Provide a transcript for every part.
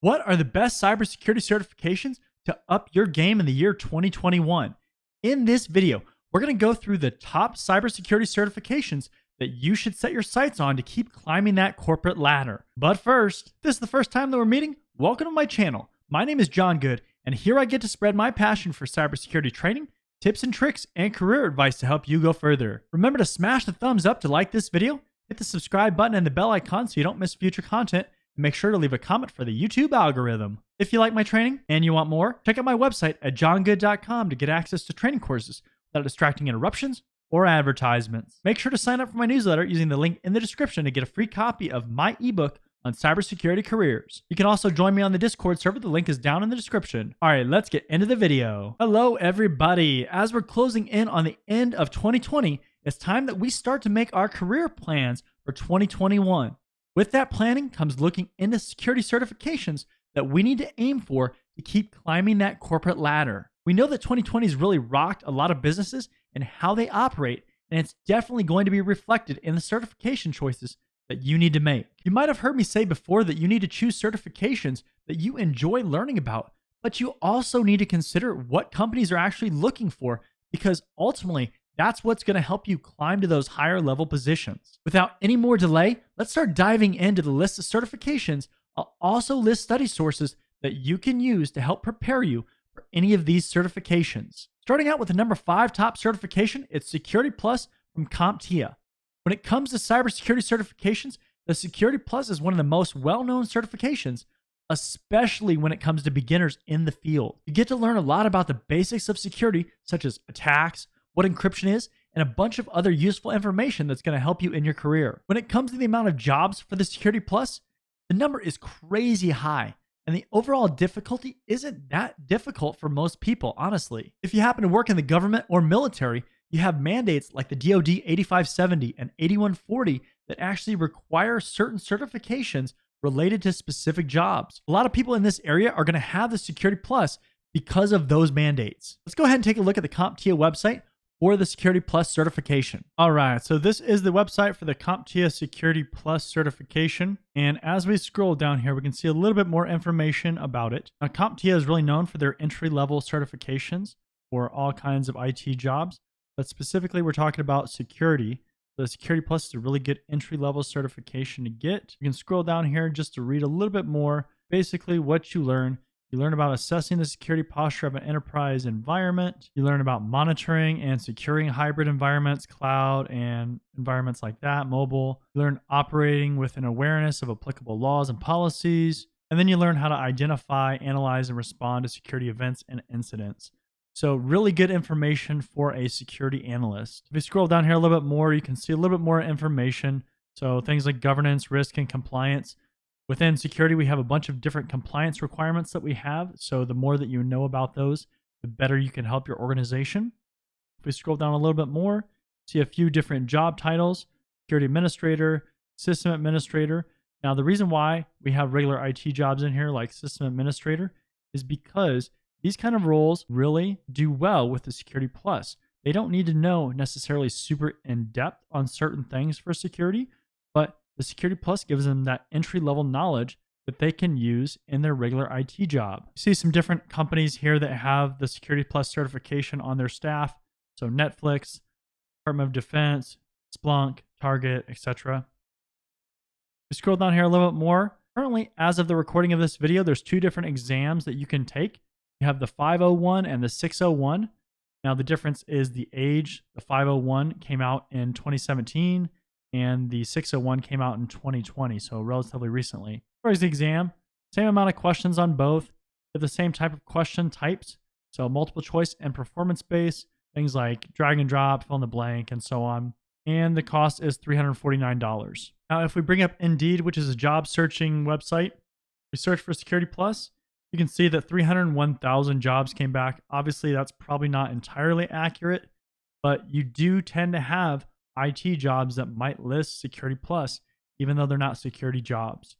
What are the best cybersecurity certifications to up your game in the year 2021? In this video, we're going to go through the top cybersecurity certifications that you should set your sights on to keep climbing that corporate ladder. But first, if this is the first time that we're meeting, welcome to my channel. My name is John Good, and here I get to spread my passion for cybersecurity training, tips and tricks, and career advice to help you go further. Remember to smash the thumbs up to like this video, hit the subscribe button and the bell icon so you don't miss future content, and make sure to leave a comment for the YouTube algorithm. If you like my training and you want more, check out my website at johngood.com to get access to training courses without distracting interruptions or advertisements. Make sure to sign up for my newsletter using the link in the description to get a free copy of my ebook on cybersecurity careers. You can also join me on the Discord server. The link is down in the description. All right, let's get into the video. Hello, everybody. As we're closing in on the end of 2020, it's time that we start to make our career plans for 2021. With that planning comes looking into security certifications that we need to aim for to keep climbing that corporate ladder. We know that 2020 has really rocked a lot of businesses and how they operate, and it's definitely going to be reflected in the certification choices that you need to make. You might have heard me say before that you need to choose certifications that you enjoy learning about, but you also need to consider what companies are actually looking for, because ultimately that's what's going to help you climb to those higher level positions. Without any more delay, let's start diving into the list of certifications. I'll also list study sources that you can use to help prepare you for any of these certifications. Starting out with the number 5 top certification, it's Security Plus from CompTIA. When it comes to cybersecurity certifications, the Security Plus is one of the most well-known certifications, especially when it comes to beginners in the field. You get to learn a lot about the basics of security, such as attacks, what encryption is, and a bunch of other useful information that's going to help you in your career. When it comes to the amount of jobs for the Security Plus, the number is crazy high, and the overall difficulty isn't that difficult for most people, honestly. If you happen to work in the government or military, you have mandates like the DoD 8570 and 8140 that actually require certain certifications related to specific jobs. A lot of people in this area are going to have the Security Plus because of those mandates. Let's go ahead and take a look at the CompTIA website for the Security Plus certification. All right, so this is the website for the CompTIA Security Plus certification. And as we scroll down here, we can see a little bit more information about it. Now, CompTIA is really known for their entry-level certifications for all kinds of IT jobs, but specifically we're talking about security. The Security Plus is a really good entry-level certification to get. You can scroll down here just to read a little bit more. Basically, what you learn about assessing the security posture of an enterprise environment. You learn about monitoring and securing hybrid environments, cloud and environments like that, mobile. You learn operating with an awareness of applicable laws and policies. And then you learn how to identify, analyze, and respond to security events and incidents. So really good information for a security analyst. If you scroll down here a little bit more, you can see a little bit more information. So things like governance, risk, and compliance. Within security, we have a bunch of different compliance requirements that we have. So the more that you know about those, the better you can help your organization. If we scroll down a little bit more, see a few different job titles: security administrator, system administrator. Now, the reason why we have regular IT jobs in here like system administrator is because these kind of roles really do well with the Security Plus. They don't need to know necessarily super in depth on certain things for security, but the Security Plus gives them that entry-level knowledge that they can use in their regular IT job. You see some different companies here that have the Security Plus certification on their staff. So Netflix, Department of Defense, Splunk, Target, etc. We scroll down here a little bit more. Currently, as of the recording of this video, there's 2 different exams that you can take. You have the 501 and the 601. Now, the difference is the age. The 501 came out in 2017. And the 601 came out in 2020, so relatively recently. As far as the exam, same amount of questions on both. They have the same type of question types, so multiple choice and performance-based, things like drag and drop, fill in the blank, and so on. And the cost is $349. Now, if we bring up Indeed, which is a job searching website, we search for Security Plus, you can see that 301,000 jobs came back. Obviously, that's probably not entirely accurate, but you do tend to have IT jobs that might list Security Plus, even though they're not security jobs.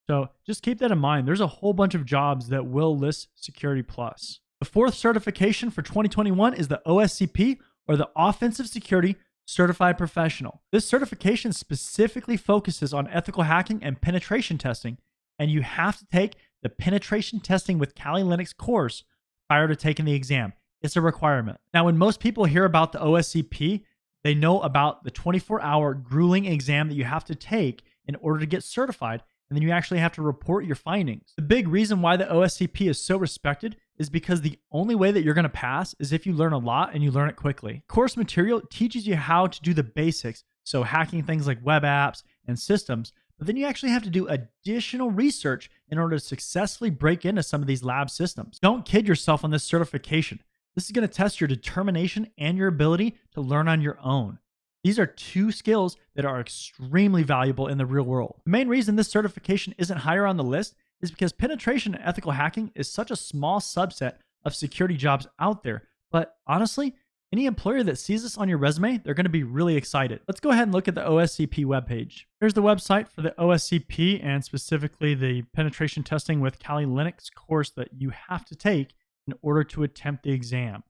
So just keep that in mind. There's a whole bunch of jobs that will list Security Plus. The 4th certification for 2021 is the OSCP, or the Offensive Security Certified Professional. This certification specifically focuses on ethical hacking and penetration testing, and you have to take the penetration testing with Kali Linux course prior to taking the exam. It's a requirement. Now, when most people hear about the OSCP, they know about the 24-hour grueling exam that you have to take in order to get certified, and then you actually have to report your findings. The big reason why the OSCP is so respected is because the only way that you're going to pass is if you learn a lot and you learn it quickly. Course material teaches you how to do the basics, so hacking things like web apps and systems, but then you actually have to do additional research in order to successfully break into some of these lab systems. Don't kid yourself on this certification. This is going to test your determination and your ability to learn on your own. These are two skills that are extremely valuable in the real world. The main reason this certification isn't higher on the list is because penetration and ethical hacking is such a small subset of security jobs out there. But honestly, any employer that sees this on your resume, they're going to be really excited. Let's go ahead and look at the OSCP webpage. Here's the website for the OSCP and specifically the penetration testing with Kali Linux course that you have to take in order to attempt the exam.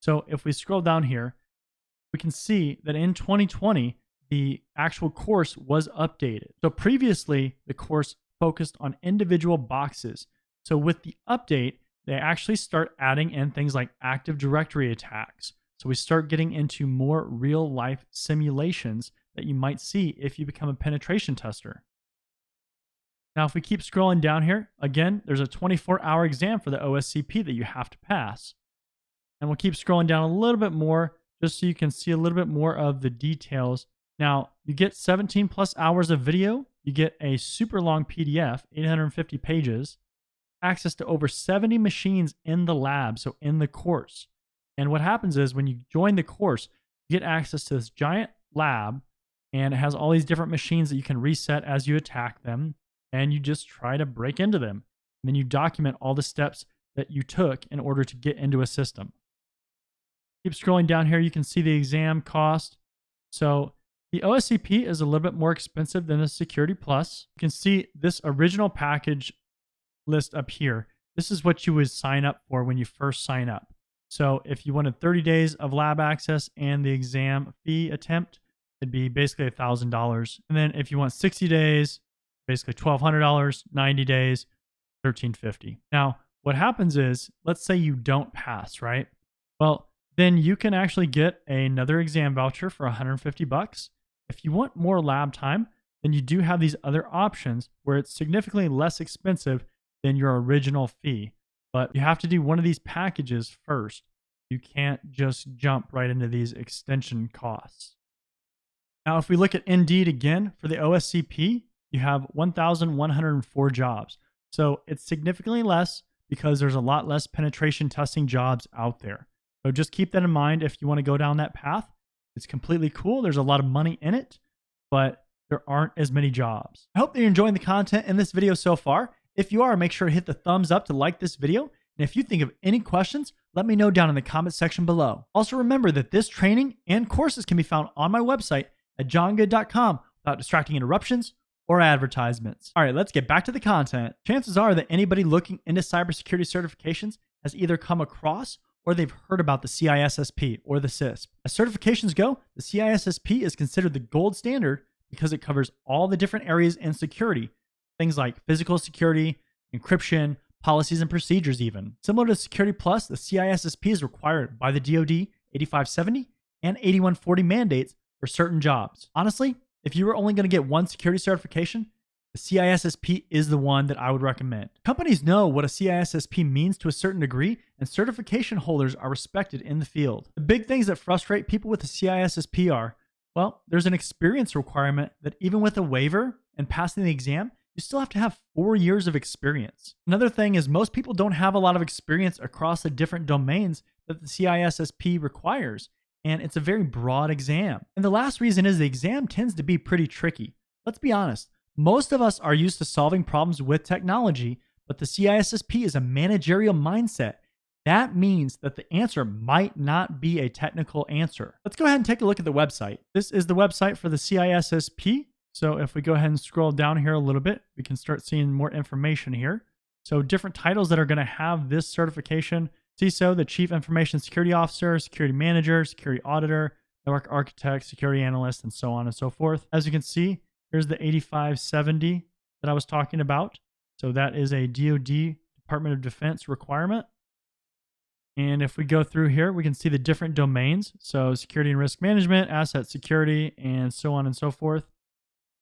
So if we scroll down here, we can see that in 2020, the actual course was updated. So previously, the course focused on individual boxes. So with the update, they actually start adding in things like Active Directory attacks. So we start getting into more real life simulations that you might see if you become a penetration tester. Now, if we keep scrolling down here, again, there's a 24-hour exam for the OSCP that you have to pass. And we'll keep scrolling down a little bit more just so you can see a little bit more of the details. Now, you get 17 plus hours of video. You get a super long PDF, 850 pages, access to over 70 machines in the lab, so in the course. And what happens is when you join the course, you get access to this giant lab, and it has all these different machines that you can reset as you attack them, and you just try to break into them. And then you document all the steps that you took in order to get into a system. Keep scrolling down here, you can see the exam cost. So the OSCP is a little bit more expensive than the Security Plus. You can see this original package list up here. This is what you would sign up for when you first sign up. So if you wanted 30 days of lab access and the exam fee attempt, it'd be basically $1,000. And then if you want 60 days, basically $1,200, 90 days, $1,350. Now, what happens is, let's say you don't pass, right? Well, then you can actually get another exam voucher for $150. If you want more lab time, then you do have these other options where it's significantly less expensive than your original fee. But you have to do one of these packages first. You can't just jump right into these extension costs. Now, if we look at Indeed again for the OSCP, you have 1,104 jobs. So it's significantly less because there's a lot less penetration testing jobs out there. So just keep that in mind if you want to go down that path. It's completely cool. There's a lot of money in it, but there aren't as many jobs. I hope that you're enjoying the content in this video so far. If you are, make sure to hit the thumbs up to like this video. And if you think of any questions, let me know down in the comment section below. Also remember that this training and courses can be found on my website at johngood.com without distracting interruptions or advertisements. All right, let's get back to the content. Chances are that anybody looking into cybersecurity certifications has either come across or they've heard about the CISSP or the CISSP. As certifications go, the CISSP is considered the gold standard because it covers all the different areas in security, things like physical security, encryption, policies and procedures even. Similar to Security Plus, the CISSP is required by the DoD 8570 and 8140 mandates for certain jobs. Honestly, if you were only going to get one security certification, the CISSP is the one that I would recommend. Companies know what a CISSP means to a certain degree, and certification holders are respected in the field. The big things that frustrate people with the CISSP are, well, there's an experience requirement that even with a waiver and passing the exam, you still have to have 4 years of experience. Another thing is most people don't have a lot of experience across the different domains that the CISSP requires, and it's a very broad exam. And the last reason is the exam tends to be pretty tricky. Let's be honest. Most of us are used to solving problems with technology, but the CISSP is a managerial mindset. That means that the answer might not be a technical answer. Let's go ahead and take a look at the website. This is the website for the CISSP. So if we go ahead and scroll down here a little bit, we can start seeing more information here. So different titles that are going to have this certification: CISO, the Chief Information Security Officer, Security Manager, Security Auditor, Network Architect, Security Analyst, and so on and so forth. As you can see, here's the 8570 that I was talking about. So that is a DoD, Department of Defense requirement. And if we go through here, we can see the different domains. So security and risk management, asset security, and so on and so forth.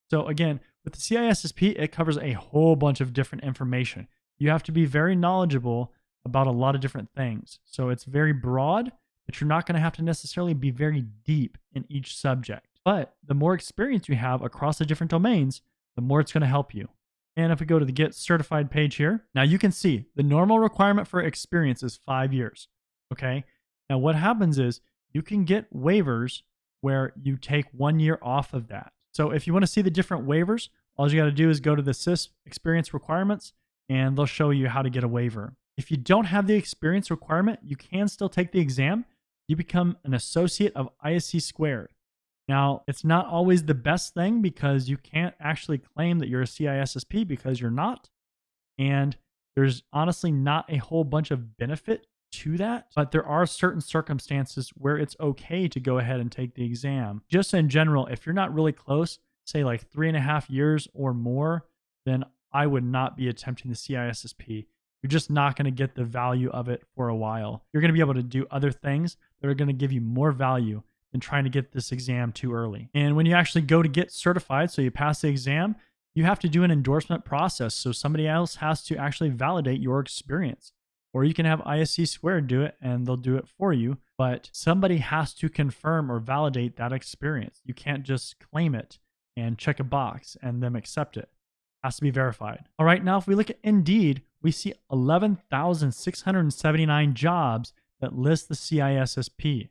So again, with the CISSP, it covers a whole bunch of different information. You have to be very knowledgeable about a lot of different things. So it's very broad, but you're not going to have to necessarily be very deep in each subject. But the more experience you have across the different domains, the more it's going to help you. And if we go to the Get Certified page here, now you can see the normal requirement for experience is 5 years. Okay. Now what happens is you can get waivers where you take 1 year off of that. So if you want to see the different waivers, all you got to do is go to the CISSP experience requirements and they'll show you how to get a waiver. If you don't have the experience requirement, you can still take the exam. You become an associate of ISC squared. Now, it's not always the best thing because you can't actually claim that you're a CISSP because you're not. And there's honestly not a whole bunch of benefit to that, but there are certain circumstances where it's okay to go ahead and take the exam. Just in general, if you're not really close, say like 3.5 years or more, then I would not be attempting the CISSP. You're just not going to get the value of it for a while. You're going to be able to do other things that are going to give you more value than trying to get this exam too early. And when you actually go to get certified, so you pass the exam, you have to do an endorsement process. So somebody else has to actually validate your experience. Or you can have ISC squared do it and they'll do it for you. But somebody has to confirm or validate that experience. You can't just claim it and check a box and them accept it. It has to be verified. All right, now if we look at Indeed, we see 11,679 jobs that list the CISSP.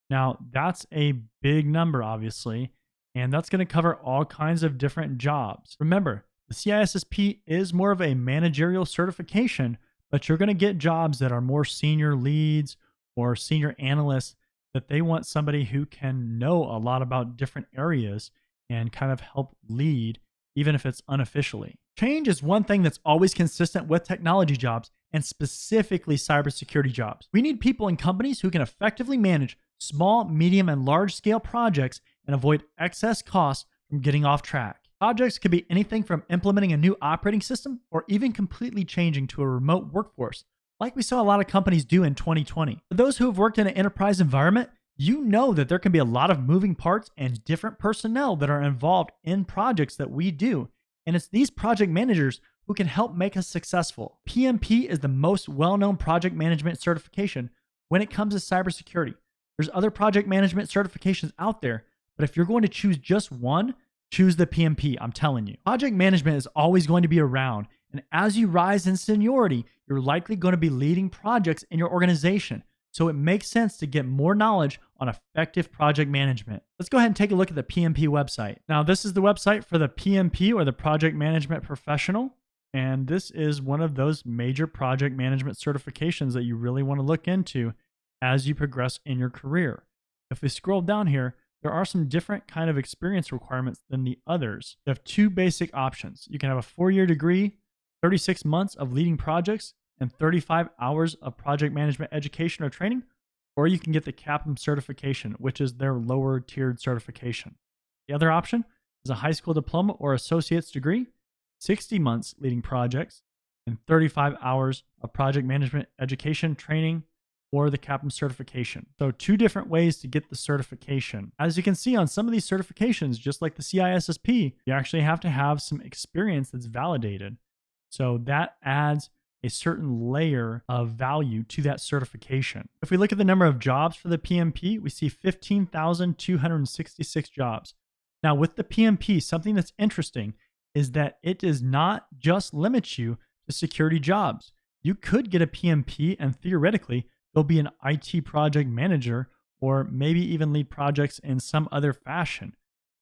Now, that's a big number, obviously, and that's going to cover all kinds of different jobs. Remember, the CISSP is more of a managerial certification, but you're going to get jobs that are more senior leads or senior analysts that they want somebody who can know a lot about different areas and kind of help lead, even if it's unofficially. Change is one thing that's always consistent with technology jobs and specifically cybersecurity jobs. We need people in companies who can effectively manage small, medium, and large-scale projects and avoid excess costs from getting off track. Projects could be anything from implementing a new operating system or even completely changing to a remote workforce, like we saw a lot of companies do in 2020. For those who have worked in an enterprise environment, you know that there can be a lot of moving parts and different personnel that are involved in projects that we do. And it's these project managers who can help make us successful. PMP is the most well-known project management certification when it comes to cybersecurity. There's other project management certifications out there, but if you're going to choose just one, choose the PMP, I'm telling you. Project management is always going to be around, and as you rise in seniority, you're likely going to be leading projects in your organization, so it makes sense to get more knowledge on effective project management. Let's go ahead and take a look at the PMP website. Now, this is the website for the PMP, or the Project Management Professional, and this is one of those major project management certifications that you really want to look into as you progress in your career. If we scroll down here, there are some different kind of experience requirements than the others. You have two basic options. You can have a 4-year degree, 36 months of leading projects, and 35 hours of project management education or training, or you can get the CAPM certification, which is their lower tiered certification. The other option is a high school diploma or associate's degree, 60 months leading projects, and 35 hours of project management education, training, or the CAPM certification. So 2 different ways to get the certification. As you can see on some of these certifications, just like the CISSP, you actually have to have some experience that's validated. So that adds a certain layer of value to that certification. If we look at the number of jobs for the PMP, we see 15,266 jobs. Now with the PMP, something that's interesting is that it does not just limit you to security jobs. You could get a PMP and theoretically go be an IT project manager or maybe even lead projects in some other fashion.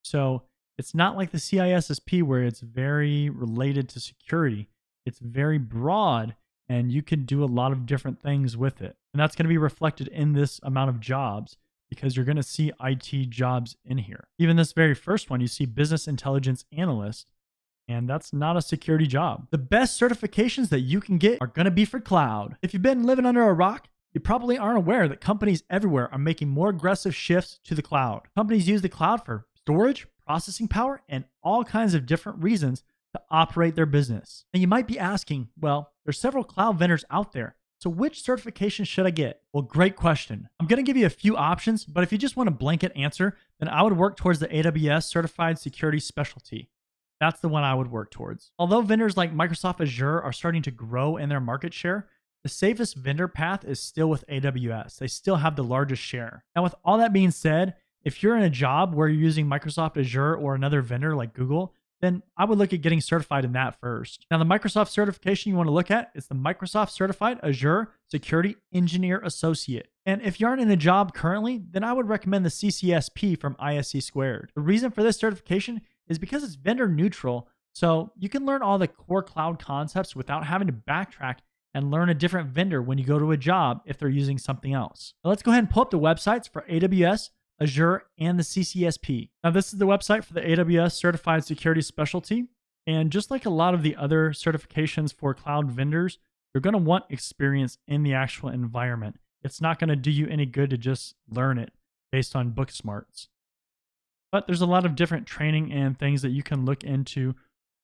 So it's not like the CISSP where it's very related to security. It's very broad and you can do a lot of different things with it. And that's going to be reflected in this amount of jobs because you're going to see IT jobs in here. Even this very first one, you see business intelligence analyst, and that's not a security job. The best certifications that you can get are going to be for cloud. If you've been living under a rock, you probably aren't aware that companies everywhere are making more aggressive shifts to the cloud. Companies use the cloud for storage, processing power, and all kinds of different reasons to operate their business. And you might be asking, well, there's several cloud vendors out there. So which certification should I get? Well, great question. I'm going to give you a few options, but if you just want a blanket answer, then I would work towards the AWS Certified Security Specialty. That's the one I would work towards. Although vendors like Microsoft Azure are starting to grow in their market share, the safest vendor path is still with AWS. They still have the largest share. Now, with all that being said, if you're in a job where you're using Microsoft Azure or another vendor like Google, then I would look at getting certified in that first. Now, the Microsoft certification you want to look at is the Microsoft Certified Azure Security Engineer Associate. And if you aren't in a job currently, then I would recommend the CCSP from ISC Squared. The reason for this certification is because it's vendor neutral, so you can learn all the core cloud concepts without having to backtrack and learn a different vendor when you go to a job if they're using something else. Now let's go ahead and pull up the websites for AWS, Azure, and the CCSP. Now this is the website for the AWS Certified Security Specialty. And just like a lot of the other certifications for cloud vendors, you're going to want experience in the actual environment. It's not going to do you any good to just learn it based on book smarts. But there's a lot of different training and things that you can look into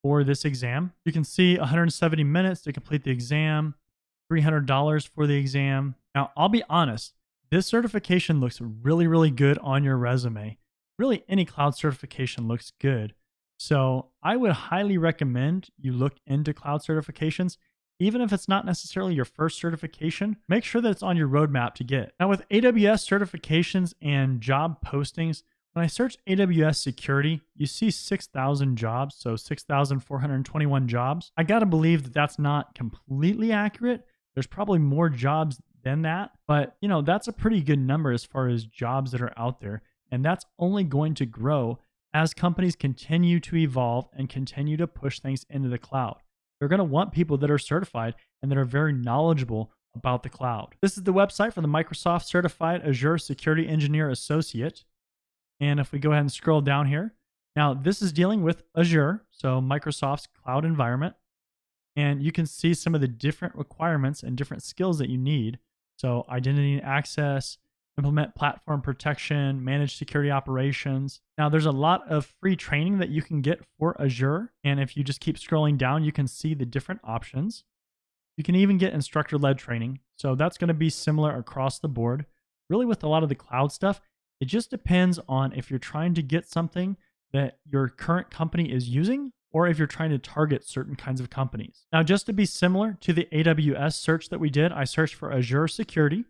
for this exam. You can see 170 minutes to complete the exam, $300 for the exam. Now, I'll be honest, this certification looks really, really good on your resume. Really, any cloud certification looks good. So I would highly recommend you look into cloud certifications. Even if it's not necessarily your first certification, make sure that it's on your roadmap to get. Now, with AWS certifications and job postings, when I search AWS security, you see 6,000 jobs, so 6,421 jobs. I gotta believe that that's not completely accurate. There's probably more jobs than that, but that's a pretty good number as far as jobs that are out there. And that's only going to grow as companies continue to evolve and continue to push things into the cloud. They're gonna want people that are certified and that are very knowledgeable about the cloud. This is the website for the Microsoft Certified Azure Security Engineer Associate. And if we go ahead and scroll down here, now this is dealing with Azure, so Microsoft's cloud environment. And you can see some of the different requirements and different skills that you need. So identity and access, implement platform protection, manage security operations. Now there's a lot of free training that you can get for Azure. And if you just keep scrolling down, you can see the different options. You can even get instructor-led training. So that's going to be similar across the board. Really with a lot of the cloud stuff, it just depends on if you're trying to get something that your current company is using or if you're trying to target certain kinds of companies. Now, just to be similar to the AWS search that we did, I searched for Azure security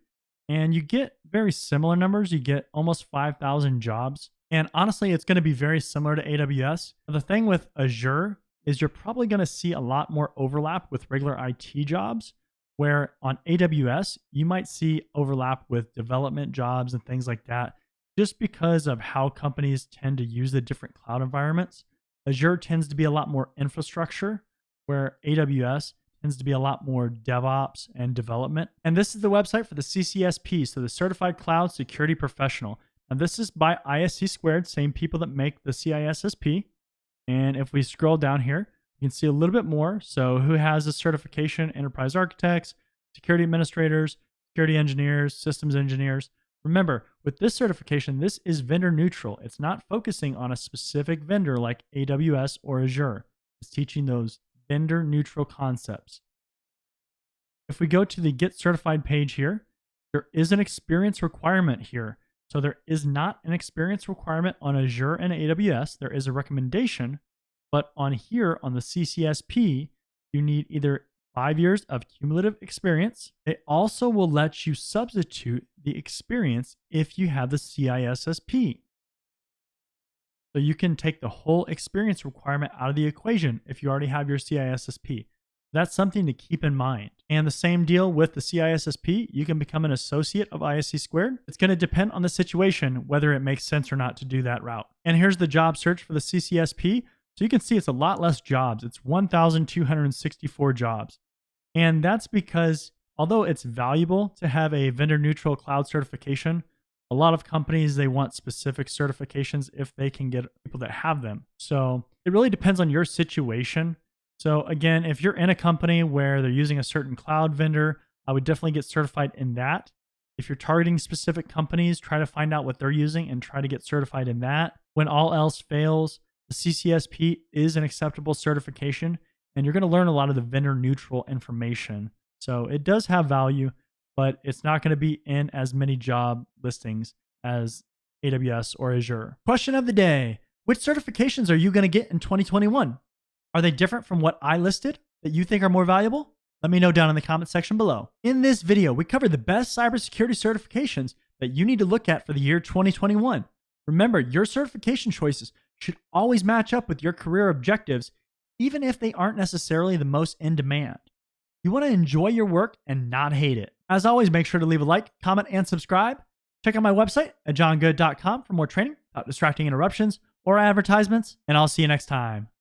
and you get very similar numbers. You get almost 5,000 jobs. And honestly, it's going to be very similar to AWS. The thing with Azure is you're probably going to see a lot more overlap with regular IT jobs, where on AWS, you might see overlap with development jobs and things like that. Just because of how companies tend to use the different cloud environments, Azure tends to be a lot more infrastructure, where AWS tends to be a lot more DevOps and development. And this is the website for the CCSP, so the Certified Cloud Security Professional. Now this is by ISC Squared, same people that make the CISSP. And if we scroll down here, you can see a little bit more. So who has a certification? Enterprise architects, security administrators, security engineers, systems engineers. Remember, with this certification, this is vendor neutral. It's not focusing on a specific vendor like AWS or Azure. It's teaching those vendor neutral concepts. If we go to the Get Certified page here, there is an experience requirement here. So there is not an experience requirement on Azure and AWS. There is a recommendation, but on here on the CCSP, you need either 5 years of cumulative experience. They also will let you substitute the experience if you have the CISSP. So you can take the whole experience requirement out of the equation if you already have your CISSP. That's something to keep in mind. And the same deal with the CISSP, you can become an associate of ISC Squared. It's going to depend on the situation whether it makes sense or not to do that route. And here's the job search for the CCSP. So you can see it's a lot less jobs. It's 1,264 jobs. And that's because although it's valuable to have a vendor neutral cloud certification, a lot of companies, they want specific certifications if they can get people that have them. So it really depends on your situation. So again, if you're in a company where they're using a certain cloud vendor, I would definitely get certified in that. If you're targeting specific companies, try to find out what they're using and try to get certified in that. When all else fails, The CCSP is an acceptable certification, and you're going to learn a lot of the vendor neutral information. So it does have value, but it's not going to be in as many job listings as AWS or Azure. Question of the day: which certifications are you going to get in 2021? Are they different from what I listed that you think are more valuable? Let me know down in the comment section below. In this video, we covered the best cybersecurity certifications that you need to look at for the year 2021. Remember, your certification choices should always match up with your career objectives, even if they aren't necessarily the most in demand. You want to enjoy your work and not hate it. As always, make sure to leave a like, comment, and subscribe. Check out my website at johngood.com for more training without distracting interruptions or advertisements, and I'll see you next time.